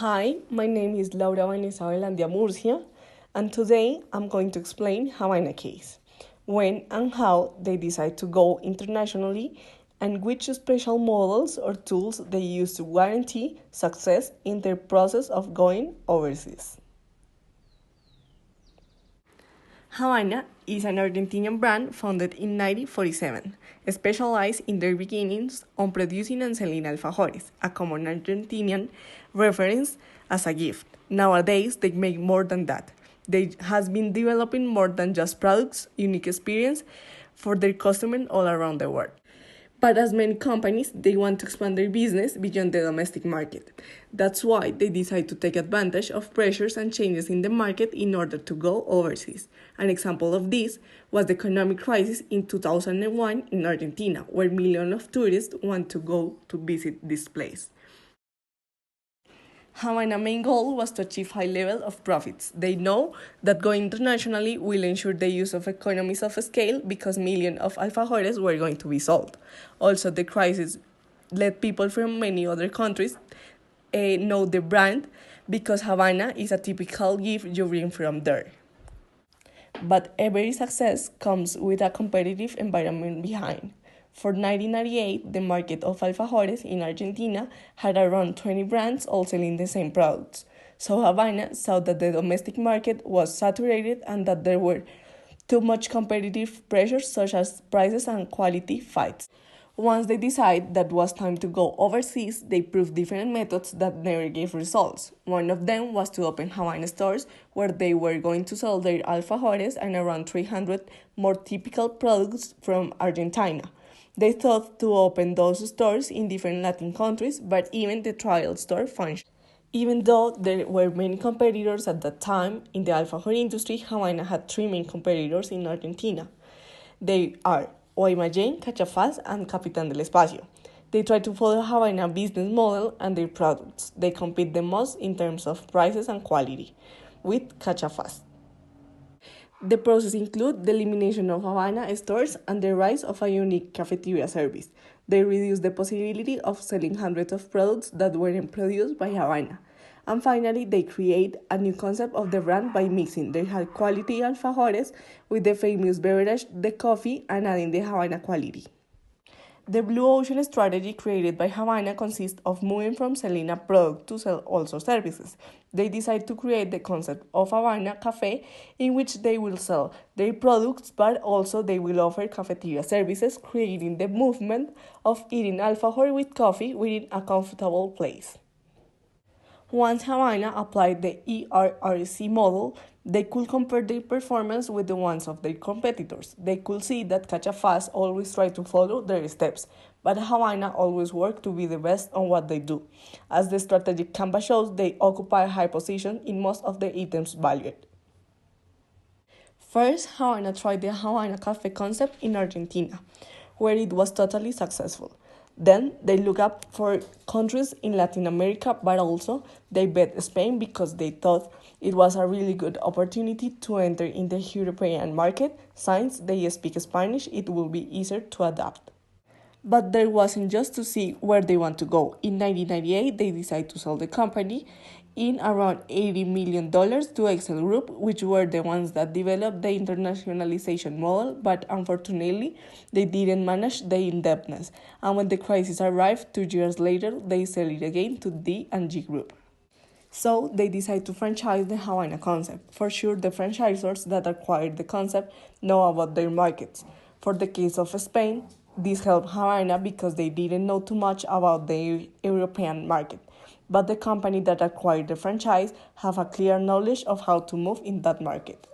Hi, my name is Laura Vanessa Velandia Murcia, and today I'm going to explain Havanna case, when and how they decide to go internationally, and which special models or tools they use to guarantee success in their process of going overseas. Havanna is an Argentinian brand founded in 1947, specialized in their beginnings on producing and selling alfajores, a common Argentinian reference as a gift. Nowadays, they make more than that. They has been developing more than just products, unique experience for their customers all around the world. But as many companies, they want to expand their business beyond the domestic market. That's why they decide to take advantage of pressures and changes in the market in order to go overseas. An example of this was the economic crisis in 2001 in Argentina, where millions of tourists want to go to visit this place. Havanna's main goal was to achieve high level of profits. They know that going internationally will ensure the use of economies of scale because millions of alfajores were going to be sold. Also, the crisis led people from many other countries know the brand because Havanna is a typical gift you bring from there. But every success comes with a competitive environment behind. For 1998, the market of alfajores in Argentina had around 20 brands all selling the same products. So Havanna saw that the domestic market was saturated and that there were too much competitive pressures such as prices and quality fights. Once they decided that was time to go overseas, they proved different methods that never gave results. One of them was to open Havanna stores where they were going to sell their alfajores and around 300 more typical products from Argentina. They thought to open those stores in different Latin countries, but even the trial store functioned. Even though there were many competitors at that time in the alfajor industry, Havanna had three main competitors in Argentina. They are Guaymallén, Cachafaz, and Capitán del Espacio. They try to follow Havanna business model and their products. They compete the most in terms of prices and quality with Cachafaz. The process includes the elimination of Havanna stores and the rise of a unique cafeteria service. They reduce the possibility of selling hundreds of products that weren't produced by Havanna. And finally, they create a new concept of the brand by mixing their high quality alfajores with the famous beverage, the coffee, and adding the Havanna quality. The Blue Ocean strategy created by Havanna consists of moving from selling a product to sell also services. They decide to create the concept of Havanna Cafe, in which they will sell their products, but also they will offer cafeteria services, creating the movement of eating alfajor with coffee within a comfortable place. Once Havanna applied the ERRC model, they could compare their performance with the ones of their competitors. They could see that Cachafaz always tried to follow their steps, but Havanna always worked to be the best on what they do. As the strategic canvas shows, they occupy a high position in most of the items valued. First, Havanna tried the Havanna Cafe concept in Argentina, where it was totally successful. Then they look up for countries in Latin America, but also they bet Spain because they thought it was a really good opportunity to enter in the European market. Since they speak Spanish, it will be easier to adapt. But there wasn't just to see where they want to go. In 1998, they decided to sell the company in around $80 million to Excel Group, which were the ones that developed the internationalization model, but unfortunately, they didn't manage the indebtedness. And when the crisis arrived 2 years later, they sell it again to D&G Group. So they decide to franchise the Havanna concept. For sure, the franchisors that acquired the concept know about their markets. For the case of Spain, this helped Havanna because they didn't know too much about the European market. But the company that acquired the franchise have a clear knowledge of how to move in that market.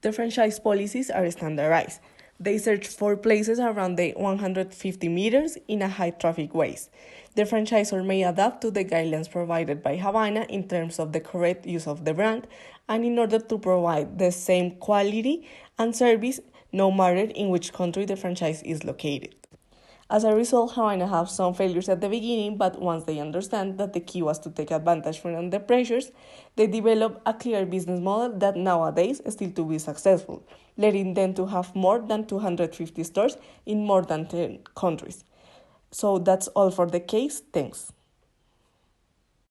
The franchise policies are standardized. They search for places around the 150 meters in a high traffic ways. The franchisor may adapt to the guidelines provided by Havanna in terms of the correct use of the brand and in order to provide the same quality and service no matter in which country the franchise is located. As a result, Havanna have some failures at the beginning, but once they understand that the key was to take advantage from the pressures, they develop a clear business model that nowadays is still to be successful, letting them to have more than 250 stores in more than 10 countries. So that's all for the case. Thanks.